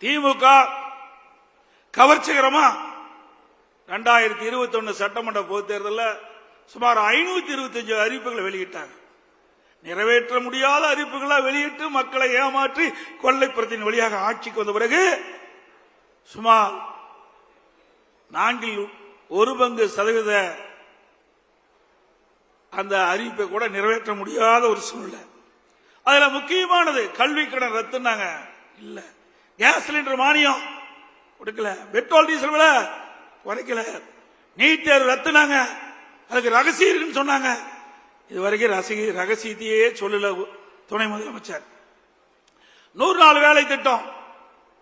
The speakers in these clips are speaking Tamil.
திமுக கவர்ச்சிகரமா 2021 சட்டமன்ற பொதுத் தேர்தலில் சுமார் 525 அறிவிப்புகளை வெளியிட்டாங்க. நிறைவேற்ற முடியாத அறிவிப்புகளை வெளியிட்டு மக்களை ஏமாற்றி கொள்ளைப்புறத்தின் வழியாக ஆட்சிக்கு வந்த பிறகு சுமார் 4% அந்த அறிவிப்பை கூட நிறைவேற்ற முடியாத ஒரு சூழ்நிலை. அதுல முக்கியமானது கல்வி கடன் ரத்துனாங்க, இல்ல கேஸ் சிலிண்டர் மானியம் கொடுக்கல, பெட்ரோல் டீசல் விலை குறைக்கல, நீட் தேர்வு ரத்துனாங்க, அதுக்கு ரகசியம் இருக்குன்னு சொன்னாங்க. இதுவரைக்கும் ரகசியத்தையே சொல்லல துணை முதலமைச்சர். 100 நாள் வேலை திட்டம்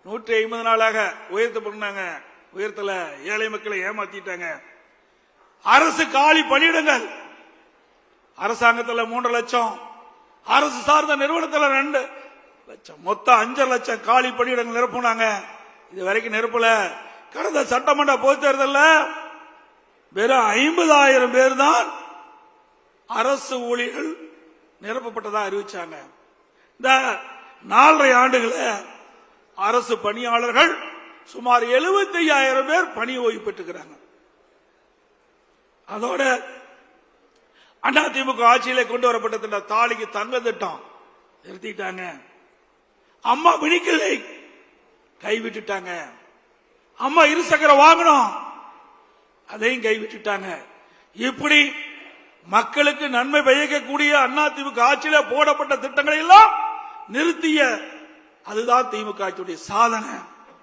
150 நாளாக உயர்த்தப்பட்டாங்க, உயர்த்தல, ஏழை மக்களை ஏமாத்திட்டாங்க. அரசு காலி பணியிடங்கள் அரசாங்கத்தில் 3 லட்சம், அரசு சார்ந்த நிறுவனத்தில் 2 லட்சம், மொத்தம் 5 லட்சம் காலி பணியிடங்கள் நிரப்புனாங்க. இது வரைக்கும் நிரப்பல. கடந்த சட்டமன்ற பொதுத் தேர்தலில் வெறும் 50,000 பேர் தான் அரசு ஊழியர்கள் நிரப்பப்பட்டதா அறிவிச்சாங்க. இந்த 4.5 ஆண்டுகள அரசு பணியாளர்கள் சுமார் 75,000 பேர் பணி ஓய்வு பெற்றுக்கிறாங்க. அதோட அதிமுக ஆட்சியிலே கொண்டு வரப்பட்ட தாலிக்கு தங்க திட்டம் நிறுத்திட்டாங்க. அம்மா மினிக்கிளை கைவிட்டுட்டாங்க. அம்மா இருசக்கர வாகனம் அதையும் கைவிட்டுட்டாங்க. இப்படி மக்களுக்கு நன்மை பயக்கக்கூடிய அதிமுக ஆட்சியில போடப்பட்ட திட்டங்களை எல்லாம் நிறுத்திய அதுதான் திமுக ஆட்சியுடைய சாதனை.